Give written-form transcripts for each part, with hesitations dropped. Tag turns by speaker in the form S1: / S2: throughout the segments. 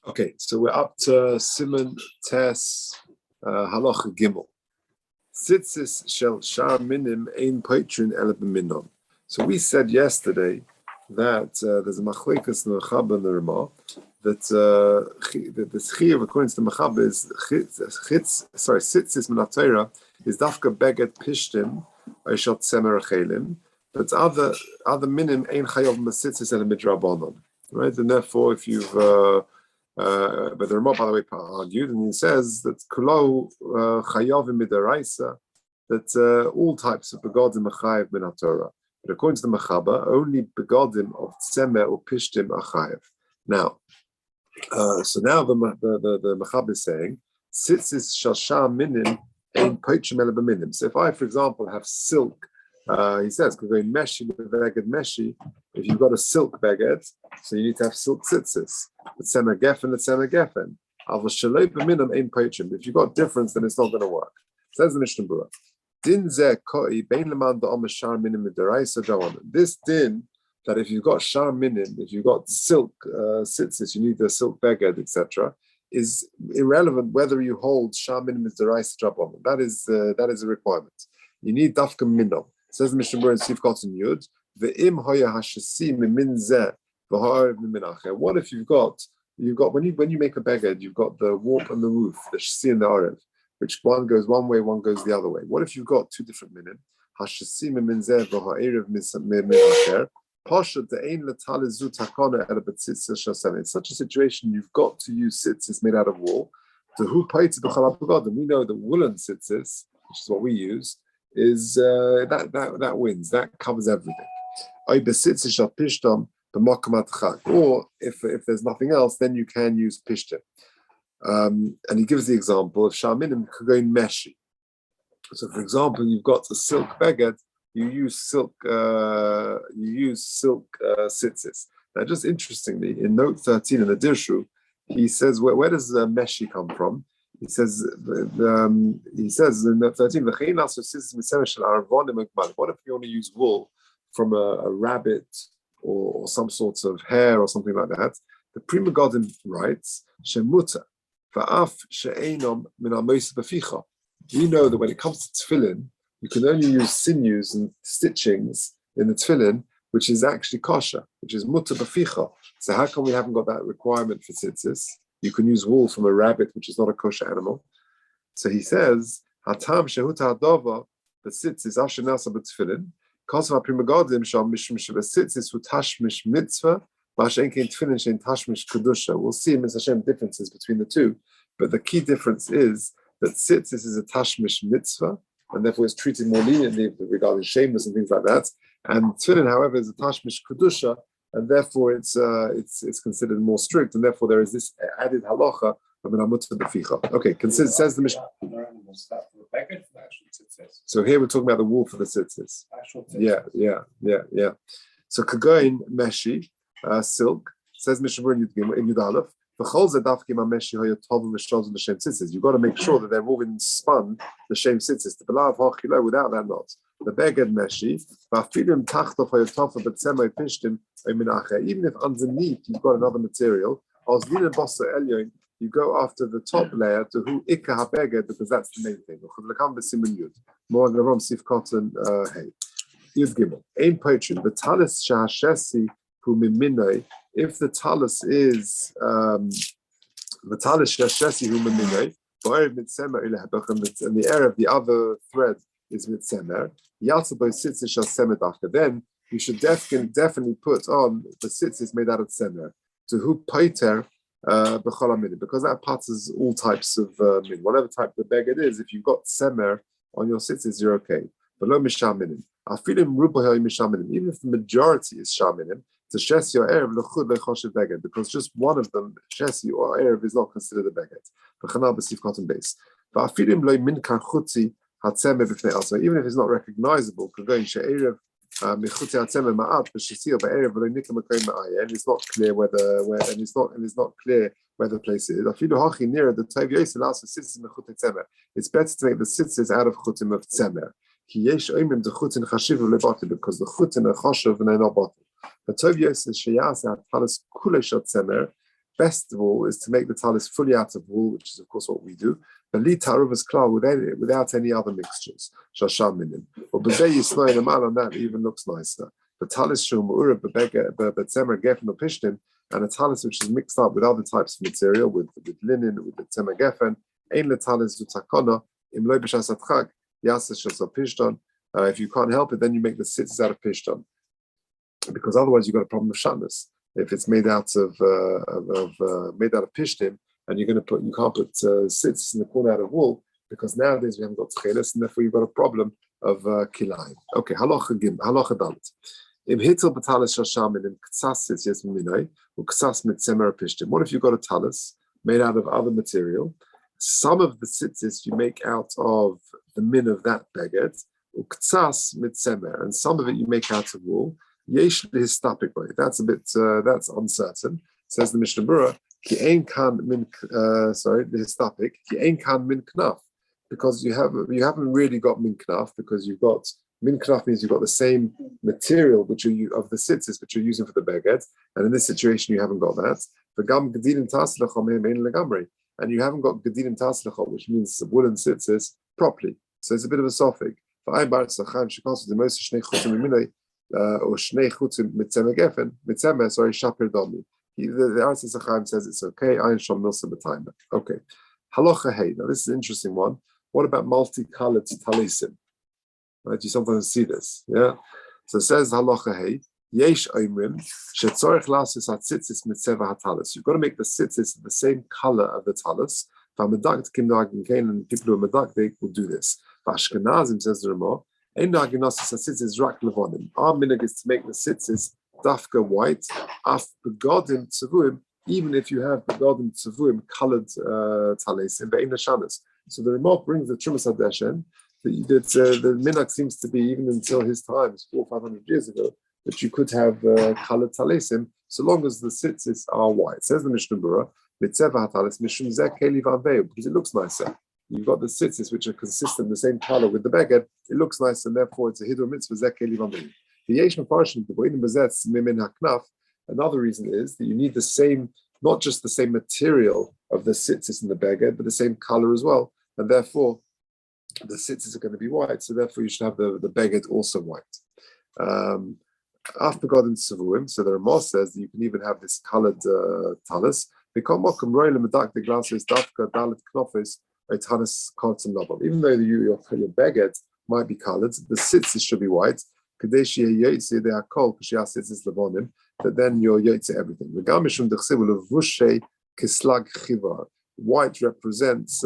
S1: Okay, so we're up to Simon Tes Halacha Gimel. Tzitzis shel shar minim ein poitrin ele b'minon. So we said yesterday that there's a machlekas in the Mechaber and the Ramah that the chiyuv according to the Mechaber is tzitzis min haTorah is dafka beged pishtim or shel tzemer chelim, but other minim ein chayav tzitzis ele midrabanon. Right, and therefore, if you've but the Ramah, by the way, argued, and he says that kulo chayavim midaraisa, that all types of begodim are chayav min haTorah. But according to the Mechaber, only begodim of tzemer or pishtim are chayav. Now, so now the Mechaber is saying tzitzis shel shar minim ein poitrim ele b'minim. So if I, for example, have silk. He says, if you've got a silk beged, so you need to have silk tzitzis. If you've got difference, then it's not going to work. Says the Mishnah Berurah. This din, that if you've got shar minim, if you've got silk tzitzis, you need the silk beged, etc., is irrelevant whether you hold shar minim is deraisa drabanan. That is a requirement. You need dafka minim. Says the Mishnah Berurah in Sif Kotzen Yud, ve'im hoya hashasi min zeh v'ha'arev min acher. What if you've got when you make a beged, you've got the warp and the roof, the shasi and the arev, which one goes one way, one goes the other way. What if you've got two different minim? Hashasi min zeh v'ha'arev min acher. Pasha de'ein l'Tallis zu takana el b'tzitzis shasem. In such a situation, you've got to use tzitzis made out of wool. To who paitz b'chalab begodim. We know that woolen tzitzis, which is what we use, is that wins, that covers everything. Or if there's nothing else, then you can use pishtim. And he gives the example of shar minim could go in meshi. So, for example, you've got a silk beged, you use silk tzitzis. Now, just interestingly, in note 13 in the Dirshu, he says where does meshi come from? He says in note 13, what if you want to use wool from a rabbit or some sort of hair or something like that? The Prima Godim writes, Shemuta, Va'af she'enom min ha'mois b'ficha. We know that when it comes to tefillin, you can only use sinews and stitchings in the tefillin, which is actually kosher, which is muta b'ficha. So how come we haven't got that requirement for tzitzis? You can use wool from a rabbit, which is not a kosher animal. So he says, Hatam shehuta hadova b'tzitzis asher nasa b'tefillin kosva primagodim shal mishum shebetzitzis hu tashmish mitzvah ma'ashen kein tefillin shein tashmish kedusha. We'll see in Hashem differences between the two, but the key difference is that tzitzis is a tashmish mitzvah, and therefore it's treated more leniently regarding shameless and things like that. And tefillin, however, is a tashmish kedusha, and therefore it's considered more strict, and therefore there is this added halacha of an amut b'ficha. Okay, says the Mishnah. So here we're talking about the wool for the tzitzis. Yeah. So kagoin meshi, silk, says Mishnah Berurah in Yud Aleph. You've got to make sure that they've all been spun the same tzitzis. Without that, not. The beged meshi, even if underneath you've got another material, you go after the top layer to who ikka ha-beged, because that's the main thing. More than Ram Sif Cotton, hey. Yud Gimel. Ein poitrin, the Tallis shahashesi hu miminoi. If the Tallis is the Tallis shahashesi hu miminoi, and the air of the other thread is mitzemer, then you should definitely put on the tzitzis made out of tzemer. To who paiter because that part is all types of min. Whatever type the beged is, if you've got tzemer on your tzitzis, you're okay. But no mishar minim. Even if the majority is shar minim, to shesi or erev lechud lechoshev beged, because just one of them, shesi or erev, is not considered a beged. V'chanal b'sif cotton base. V'afilim loy min karchutzi. Even if it's not recognizable, and it's not clear where the place is. It's better to make the tzitzis out of chutim of tzemer, because the chutim are chashuv and they're not bottom. But Tov Yosef sheyasa Tallis kule shel tzemer best of all is to make the tallis fully out of wool, which is of course what we do. But li taruvas klal without any other mixtures. Shasham minin. Or b'zeh yisnoi the man on that even looks nicer. The tallis shum ura b'tzemer gefen or pishtim, and a tallis which is mixed up with other types of material, with linen, with the tzemer gefen. Ein le tallis utakona im loy b'shas atchag yasas shas pishton. If you can't help it, then you make the tzitzis out of pishton, because otherwise you've got a problem with shanas. If it's made out of pishtim, and you can't put tzitzis in the corner out of wool, because nowadays we haven't got tcheles, and therefore you've got a problem of kilayim. Okay, halacha dalet. Im hitel b'talis shasham in ktsas tzitzis minay u'ktsas mitzemer pishtim. What if you've got a talis made out of other material? Some of the tzitzis you make out of the min of that beged, u'ktsas mitzemer, and some of it you make out of wool. Yesh lehistapik. That's a bit. That's uncertain. Says the Mishnah Berurah. Ki ein kan min. Lehistapik. Ki ein kan min knaf. Because you haven't really got min knaf, because you've got min knaf means you've got the same material which you of the tzitzis which you're using for the beged, and in this situation you haven't got that. V'gam gedilim taslecha mein legamri, and you haven't got gedilim taslecha, which means woolen tzitzis properly. So it's a bit of a suffix. V'ay bar tzachim shekos the most shnei chutzim minay. Or shnei chutzim mitzemer gefen, mitzemer, sorry, shaper domi. The answer to Chaim says it's okay. Ayin shom milsa b'taimer. Okay. Halacha hey. Now this is an interesting one. What about multicolored talisim? Right, you sometimes see this. Yeah. So it says halacha hey. Yesh oimrim shetzorich lasis hatzitzis mitzeva hatalis. You've got to make the tzitzis the same color of the talis. V'amedakt kim nagin kain, and people who are medakdik will do this. V'ashkenazim, says the Ramah. Our minhag is to make the tzitzis dafka white, af begodim tzavuim, even if you have begodim tzavuim colored talesim, ve'ein hashanas. So the Ramah brings the Trumas Hadeshen that the minhag seems to be, even until his times, 400 or 500 years ago, that you could have colored talesim so long as the tzitzis are white. Says the Mishnah Berurah, mitzeva hatalis mishum zeh keli v'aveu, because it looks nicer. You've got the tzitzis which are consistent, the same color with the beged. It looks nice, and therefore it's a hiddur mitzvah zekeli v'amei. The yesh mefarshim the boinim bezetz mimin haknaf. Another reason is that you need the same, not just the same material of the tzitzis in the beged, but the same color as well, and therefore the tzitzis are going to be white. So therefore you should have the beged also white. After God in Savuim, so the Ramah says that you can even have this colored talis. Even though your beged might be colored, the tzitzis should be white. That then you're yotze everything. White represents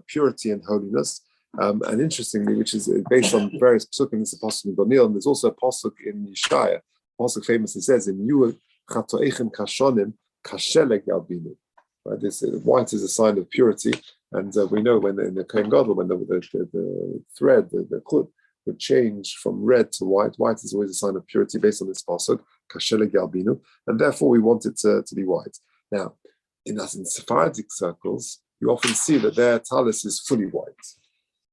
S1: purity and holiness. And interestingly, which is based on various psukim, this is a pasuk in Daniel, and there's also a pasuk in Yeshaya. Pasuk famously says, "In you chatoichem kashonim kashelek yalbinu." Right, this white is a sign of purity, and we know when in the Kohen Gadol, when the thread, the chut, would change from red to white. White is always a sign of purity based on this pasuk, kashelek yalbinu, and therefore we want it to be white. Now, in Sephardic circles, you often see that their talis is fully white.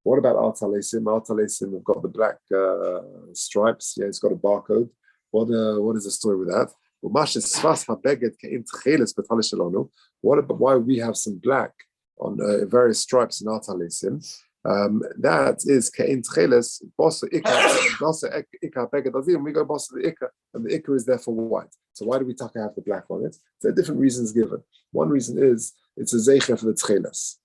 S1: What about our talesim? Our talesim have got the black stripes. Yeah, it's got a barcode. What is the story with that? What about why we have some black on various stripes in our talesim? That is kein tcheles bossa ikka beged azim. We go bossa the ikka, and the ikka is therefore white. So why do we taka have the black on it? There are different reasons given. One reason is it's a zeicher for the tcheles.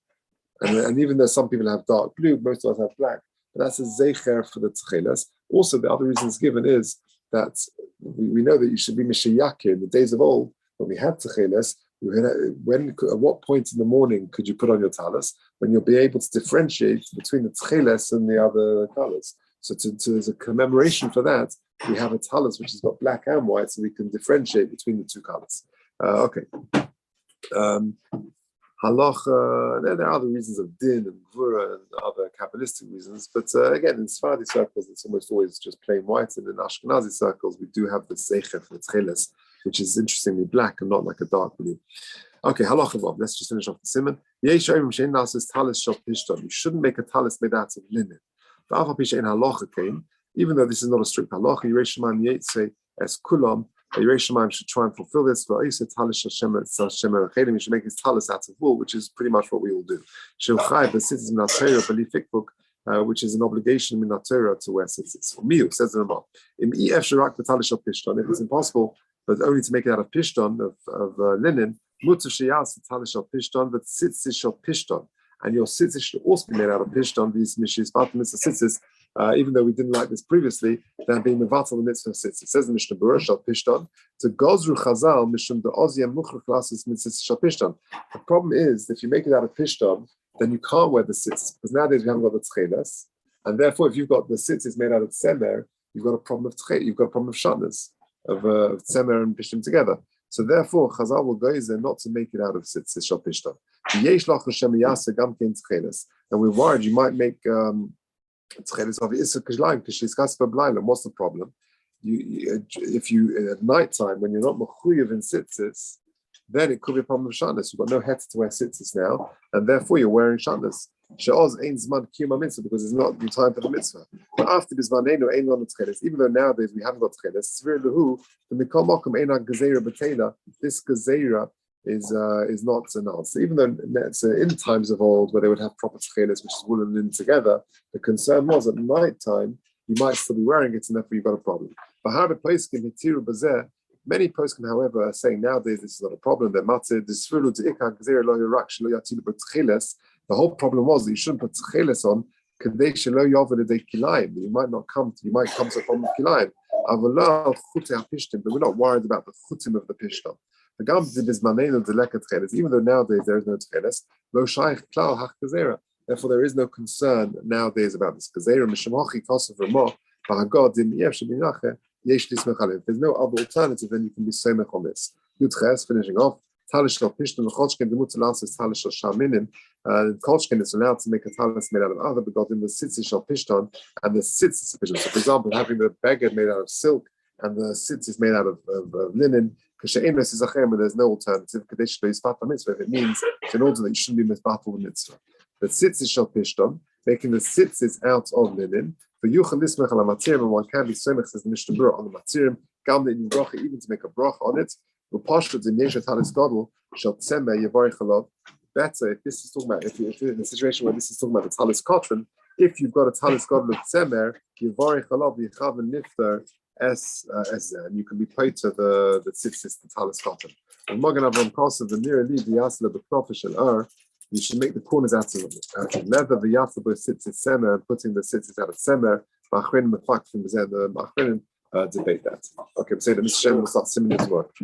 S1: And even though some people have dark blue, most of us have black. But that's a zeicher for the tcheles. Also, the other reasons given is that we know that you should be mishayakir. In the days of old, when we had tcheles, at what point in the morning could you put on your talis? When you'll be able to differentiate between the tcheles and the other colors. So as a commemoration for that, we have a talis which has got black and white, so we can differentiate between the two colors. Okay. Halacha, there are other reasons of din and gvura and other Kabbalistic reasons, but again, in Sephardi circles, it's almost always just plain white, and in Ashkenazi circles, we do have the zeicher for the tcheles, which is interestingly black and not like a dark blue. Okay, halacha vav. Let's just finish off the simon. You shouldn't make a talis made out of linen. Even though this is not a strict halacha, Yerei Shema Yetze es kulam Yerei Shamayim should try and fulfill this. But you said Tallis Hashem, you should make his Tallis out of wool, which is pretty much what we all do. Shilchai b'tzitzis min Torah b'li which is an obligation min Torah to wear tzitzis. For me, says the Rambam, if it's impossible, but only to make it out of pishton of linen, mutar sheyas Tallis shel pishton, but tzitzis shel pishton, and your tzitzis should also be made out of pishton. These mishis batim tzitzis. Even though we didn't like this previously, they're being mevatel the mitzvah of tzitzis. It says in Mishnah Berurah shel pishton to gozru chazal mishum de oziyam muchach lasis mitzvah shel pishton. The problem is if you make it out of pishton, then you can't wear the tzitzis because nowadays we haven't got the tcheles, and therefore if you've got the tzitzis made out of tzemer, you've got a problem of tcheles, you've got a problem of shatnas of tzemer and pishton together. So therefore, Chazal will go there not to make it out of tzitzis shel pishton. And we're worried you might make what's the problem? If you at night time when you're not mechuyev in tzitzis, then it could be a problem of shatnas. You've got no head to wear tzitzis now, and therefore you're wearing shatnas. She'oz ein zman kiyum mitzvah because it's not the time for the mitzvah. But after bizmanenu ein lon tcheles, even though nowadays we haven't got tcheles, svir lehu the mikol makom ein gezeira b'teila. This gezeira is not announced. Even though it's in times of old where they would have proper tcheles, which is wool and linen together, the concern was at night time you might still be wearing it, and therefore you've got a problem. But how the poskim hitiru bazeh, many poskim, however, are saying nowadays this is not a problem. They're matzeh disfulu to ikar gezeira lo yorak shelo yatilu b'tcheles. The whole problem was that you shouldn't put tcheles on kadei shelo yovel edei kilayim. You might come to a problem of kilayim. Avala chutei hapishtim, but we're not worried about the chutim of the pishtim. Even though nowadays there is no tcheles, lo shaykh klal hach gezera. Therefore, there is no concern nowadays about this gezera. Mishamochi kosav ramo b'hagod im yev sheminache yesh lismech alev. There's no other alternative than you can be semech on this. Yudches, finishing off. Tallis shel pishton v'cholshken demut lasis is tallis shel shaminin. Kolshken is allowed to make a tallis made out of other begodim the tzitzis shel pishton and the tzitzis of pishton. So, for example, having the beged made out of silk and the tzitzis made out of linen. There's no alternative. If it means in order that you shouldn't be misbattle the mitzvah. The tzitzis shel pishton, making the tzitzis out of linen. For yuchal lismech ala matzirim, and one can be semech, says the Mishnah Berurah on the matzirim. Gam in bracha, even to make a bracha on it. Upashut in yeshet halis gadol shel tzemer yevarich alav. Better if this is talking about if you're in a situation where this is talking about the talis kotron. If you've got a talis gadol of tzemer yevarich alav yichav and nifter. And you can be paid to the tzitzis, the talis cotton. And Magen Avram Kosa, the near lead, the yasla, the knofish and you should make the corners out of leather, the yasla, the tzitzis semer, and putting the tzitzis out of semer. Machrin, mefak from the machrin debate that. Okay, we say that Mr. Shem will start simming his work.